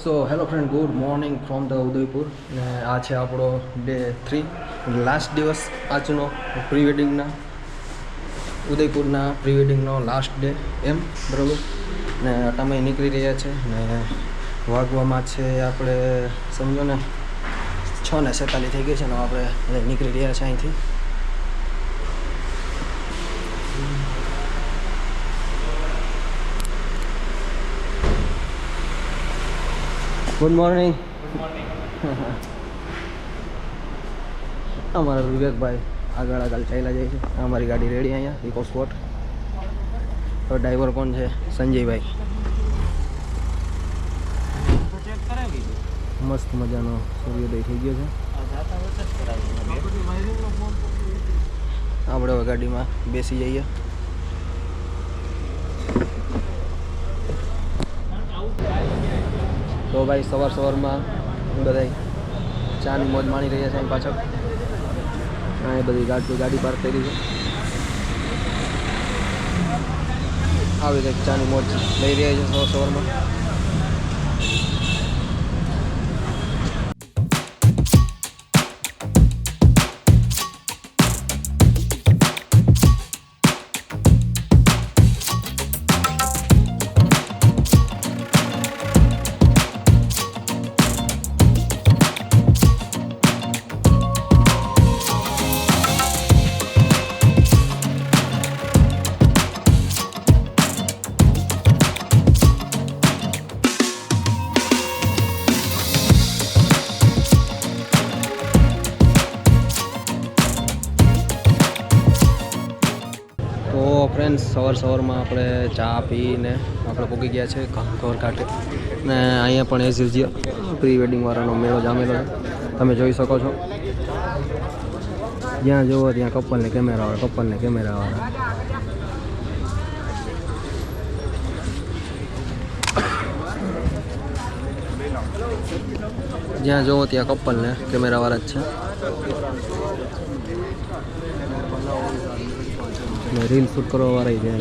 So hello friend, good morning from the Udaipur. ને આ છે આપણો ડે 3, લાસ્ટ દિવસ આજનો પ્રી વેડિંગના, ઉદયપુરના પ્રી વેડિંગનો લાસ્ટ ડે એમ બરાબર. ને અમે નીકળી રહ્યા છે ને વાગવામાં છે આપણે સમજો ને 6:47 થઈ ગઈ છે ને આપણે નીકળી રહ્યા છે અહીંથી. Good morning. અમારા વિવેકભાઈ આગળ ચાલ્યા જાય છે. અમારી ગાડી રેડી અહીંયા ઇકો સ્પોટ. તો ડ્રાઈવર કોણ છે? સંજયભાઈ. મસ્ત મજાનો સૂર્યોદય થઈ ગયો છે. આપણે હવે ગાડીમાં બેસી જઈએ. તો ભાઈ સવારમાં બધા ચાની મોજ માણી રહ્યા છે. અહીં પાછળ અહીં બધી ગાડી પાર્ક કરી છે. આવી કંઈક ચાની મોજ લઈ રહ્યા છે સવારમાં. ફ્રેન્ડ્સ, સવારમાં આપણે ચા પીને આપણે પહોંચી ગયા છે કંકોર ઘાટે. ને અહીંયા પણ એઝ યુઝ્યુઅલ પ્રી વેડિંગ વાળાનો મેળો જામેલો છે. તમે જોઈ શકો છો. જ્યાં જુઓ ત્યાં કપલને કેમેરા વાળા. જ્યાં જુઓ ત્યાં કપલને કેમેરા વાળા જ છે. રીલ શૂટ કરવા વાળા છે.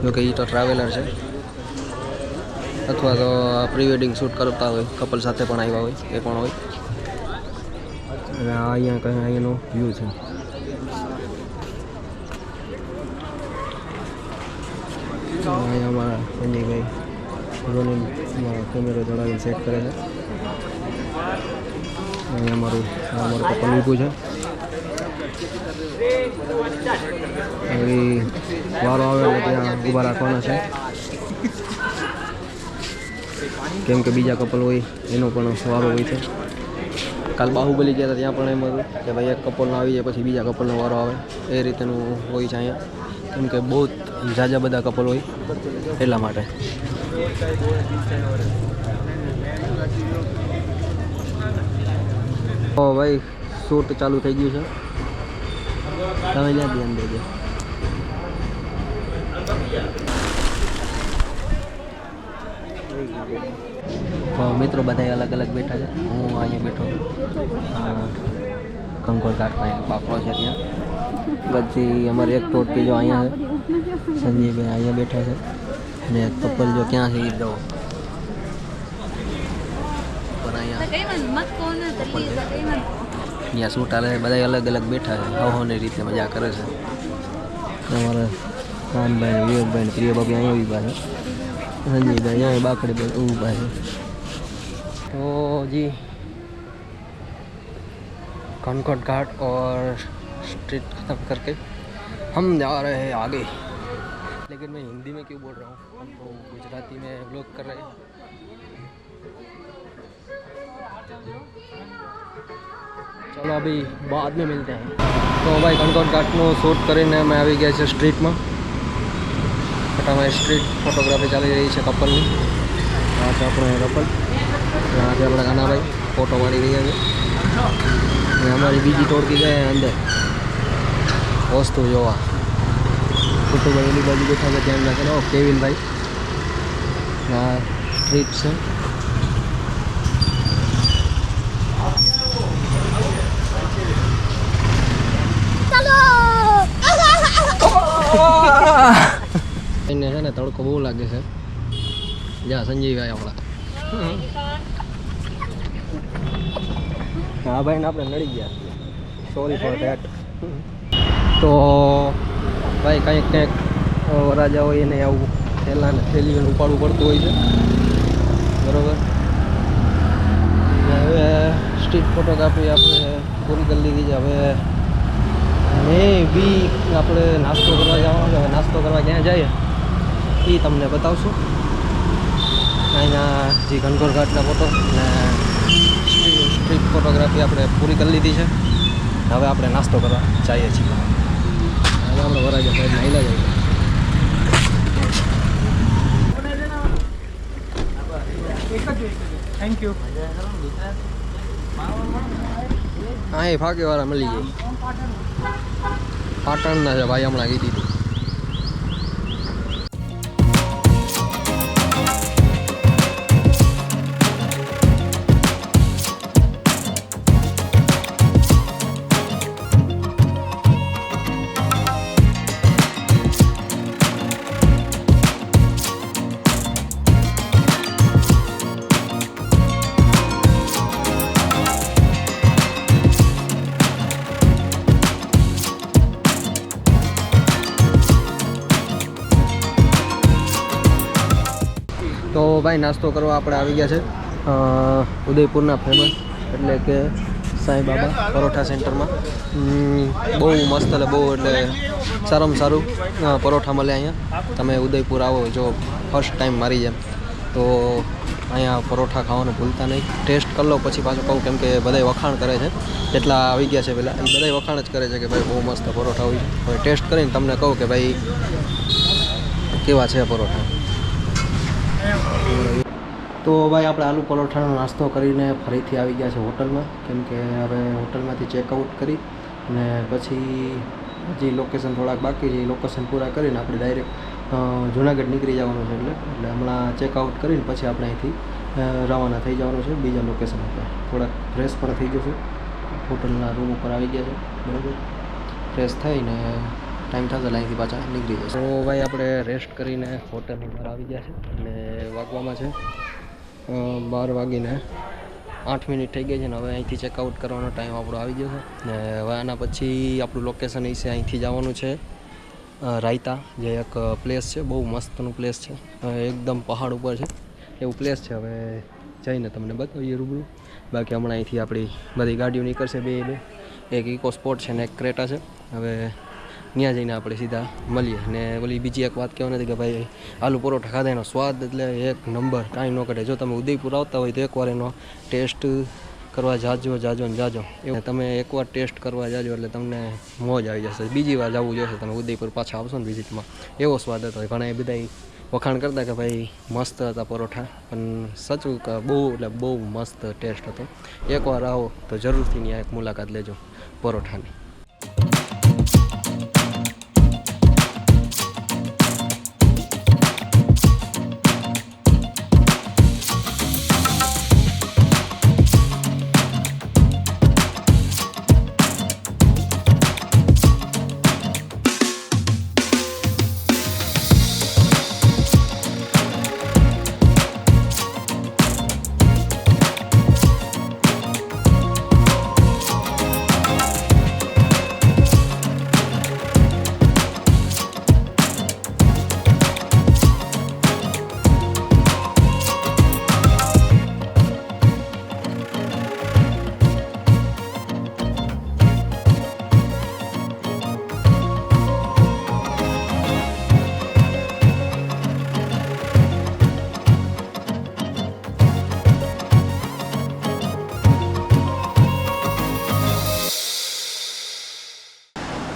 જોકે એ તો ટ્રાવેલર છે, અથવા તો પ્રી વેડિંગ શૂટ કરતા હોય, કપલ સાથે પણ આવ્યા હોય એ પણ હોય. અને અહીંયાનો વ્યૂ છે. અહીંયા અમારા સંજયભાઈ રોનીમાં કેમેરો ચડાવીને સેટ કરે છે. અહીંયા અમારું કપલ ઊભું છે. વારો આવે એટલે ત્યાં ઊભા રાખવાના છે, કેમ કે બીજા કપલ હોય એનો પણ વારો હોય છે. કાલ બાહુબલી ગયા હતા ત્યાં પણ એમ હતું કે ભાઈ એક કપલનો આવી જાય પછી બીજા કપલનો વારો આવે. એ રીતનું હોય છે અહીંયા, કેમ કે બહુ ઝાઝા બધા કપલ હોય એટલા માટે. તો ભાઈ શૂટ ચાલુ થઈ ગયું છે. તમે જ્યાં ધ્યાન દેજો. તો મિત્રો બધા અલગ અલગ બેઠા છે. હું અહીંયા બેઠો કંકોર ઘાટમાં એક બાપડો છે ત્યાં. પછી અમારે એક ટોટકી જો અહીંયા છે, સંજયભાઈ અહીંયા બેઠા છે. ને કપલ જો ક્યાં છે એ દો પણ અહીંયા શૂટ હાલે છે. બધા અલગ અલગ બેઠા છે, હવોની રીતે મજા કરે છે. અમારા કાનભાઈ, વિવેકભાઈ, પ્રિયભાભી અહીંયા ઊભા છે. संजय भाई यहाँ बाकड़े पे ऊपर है. तो जी कनकट घाट और स्ट्रीट खत्म करके हम जा रहे हैं आगे. लेकिन मैं हिंदी में क्यों बोल रहा हूँ, हम तो गुजराती में व्लॉग कर रहे हैं. चलो अभी बाद में मिलते हैं. तो भाई कनकट घाटનો શૂટ કરીને અમે આવી ગયા છે સ્ટ્રીટમાં. સ્ટ્રીટ ફોટોગ્રાફી ચાલી રહી છે કપલની. આ છે આપણો કપલ, આ છે આપણા કાનાભાઈ ફોટો પાડી રહ્યા છે. અને અમારી બીજી ટોળકી જાય અંદર વસ્તુ જોવા. ફોટોભાઈ એની બાજુ બેઠા છે, ધ્યાન રાખેલો કેવિનભાઈ. આ સ્ટ્રીટ છે. એને છે ને તડકો બહુ લાગે છે. જા સંજયભાઈ આપણા હા ભાઈને આપણે નડી ગયા, સોરી ફોર ધેટ. તો ભાઈ કંઈક વરાજા હોય એને આવું થેલાને થેલીઓને ઉપાડવું પડતું હોય છે, બરાબર. હવે સ્ટ્રીટ ફોટોગ્રાફી આપણે પૂરી કરી લીધી છે. હવે મે બી આપણે નાસ્તો કરવા જવાનો છે. હવે નાસ્તો કરવા ક્યાં જઈએ એ તમને બતાવશું. અહીંના જે ઘનઘોર ઘાટના ફોટો ને સ્ટ્રીટ ફોટોગ્રાફી આપણે પૂરી કરી લીધી છે. હવે આપણે નાસ્તો કરવા જઈએ છીએ. હવે આપણે વરાજા સાઈડ નાઈલા જઈએ. Thank you. હા એ ફાંકેવાળા મળી જાય. પાટણના છે ભાઈ, હમણાં કીધી હતી. તો ભાઈ નાસ્તો કરવા આપણે આવી ગયા છે ઉદયપુરના ફેમસ એટલે કે સાંઈ બાબા પરોઠા સેન્ટરમાં. બહુ મસ્ત એટલે બહુ એટલે સારામાં સારું પરોઠા મળે અહીંયા. તમે ઉદયપુર આવો જો ફર્સ્ટ ટાઈમ મારી જેમ તો અહીંયા પરોઠા ખાવાનું ભૂલતા નહીં. ટેસ્ટ કરી લો પછી પાછું કહું, કેમ કે બધાય વખાણ કરે છે. જેટલા આવી ગયા છે પહેલાં એ બધાય વખાણ જ કરે છે કે ભાઈ બહુ મસ્ત પરોઠા હોય છે. હવે ટેસ્ટ કરીને તમને કહું કે ભાઈ કેવા છે પરોઠા. તો ભાઈ આપણે આલુ પરોઠાનો નાસ્તો કરીને ફરીથી આવી ગયા છે હોટલમાં, કેમ કે હવે હોટલમાંથી ચેકઆઉટ કરી ને પછી જે લોકેશન થોડાક બાકી છે એ લોકેશન પૂરા કરીને આપણે ડાયરેક્ટ જુનાગઢ નીકળી જવાનું છે. એટલે હમણાં ચેકઆઉટ કરીને પછી આપણે અહીંથી રવાના થઈ જવાનું છે બીજા લોકેશન ઉપર. થોડાક ફ્રેશ પણ થઈ જશે, હોટલના રૂમ ઉપર આવી ગયા છે, બરાબર. ફ્રેશ થઈને ટાઈમ થશે અહીંથી પાછા નીકળી જશે. તો ભાઈ આપણે રેસ્ટ કરીને હોટલની બહાર આવી ગયા છે અને વાગવામાં છે 12:08 થઈ ગઈ છે ને હવે અહીંથી ચેકઆઉટ કરવાનો ટાઈમ આપણો આવી ગયો છે. ને હવે આના પછી આપણું લોકેશન એ છે અહીંથી જવાનું છે રાયતા, જે એક પ્લેસ છે, બહુ મસ્તનું પ્લેસ છે, એકદમ પહાડ ઉપર છે એવું પ્લેસ છે. હવે જઈને તમને બતાવીએ રૂબરૂ. બાકી હમણાં અહીંથી આપણી બધી ગાડીઓ નીકળશે, બે એક ઇકો સ્પોર્ટ છે ને એક ક્રેટા છે. હવે ત્યાં જઈને આપણે સીધા મળીએ. ને ઓલી બીજી એક વાત કહેવા નથી કે ભાઈ આલુ પરોઠા ખાધા એનો સ્વાદ એટલે એક નંબર, કાંઈ ન ઘટે. જો તમે ઉદયપુર આવતા હોય તો એકવાર એનો ટેસ્ટ કરવા જાજો ને જાજો. એવું તમે એકવાર ટેસ્ટ કરવા જાજો એટલે તમને મોજ આવી જશે. બીજી વાર જવું જોઈશે તમે ઉદયપુર પાછા આવશો ને વિઝિટમાં. એવો સ્વાદ હતો. ઘણા એ બધા વખાણ કરતા કે ભાઈ મસ્ત હતા પરોઠા, પણ સાચું કે બહુ એટલે બહુ મસ્ત ટેસ્ટ હતો. એકવાર આવો તો જરૂરથી ત્યાં એક મુલાકાત લેજો પરોઠાની.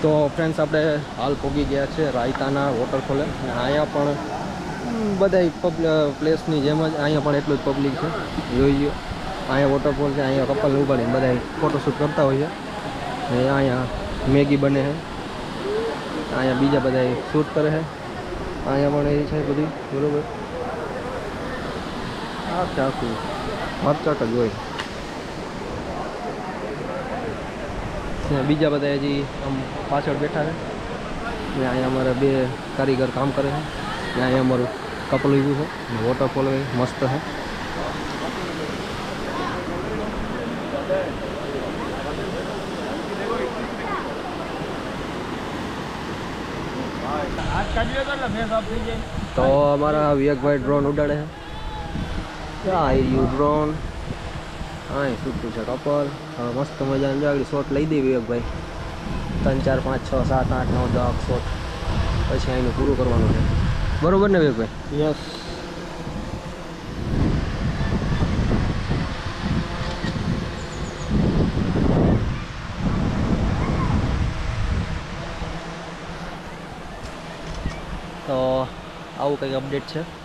તો ફ્રેન્ડ્સ આપણે હાલ પહોંચી ગયા છે રાયતાના વોટરફોલે. અને અહીંયા પણ બધા પ્લેસની જેમ જ અહીંયા પણ એટલું જ પબ્લિક છે. જોઈ લો અહીંયા વોટરફોલ છે, અહીંયા કપલ ઉપાડીને બધા ફોટોશૂટ કરતા હોય છે. અહીંયા મેગી બને છે, અહીંયા બીજા બધા શૂટ કરે છે. અહીંયા પણ એ છે બધી, બરાબર. આખું મરચાટ જ હોય. બીજા બધા હજી આમ પાછળ બેઠા છે ને અહીંયા અમારા બે કારીગર કામ કરે છે ને અહીંયા અમારું કપલ ઊભું છે ને વોટરફોલ મસ્ત છે, તો અમારા વિવેકભાઈ ડ્રોન ઉડાડે છે આ રહ્યું ડ્રોન હા છૂટું છે કપલ હવે મસ્ત મજાનું આગળ શોટ લઈ દે વિવેકભાઈ 3 4 5 6 7 8 9 10 શોટ પછી અહીંનું પૂરું કરવાનું છે બરોબર ને વિવેકભાઈ યસ તો આવું કંઈક અપડેટ છે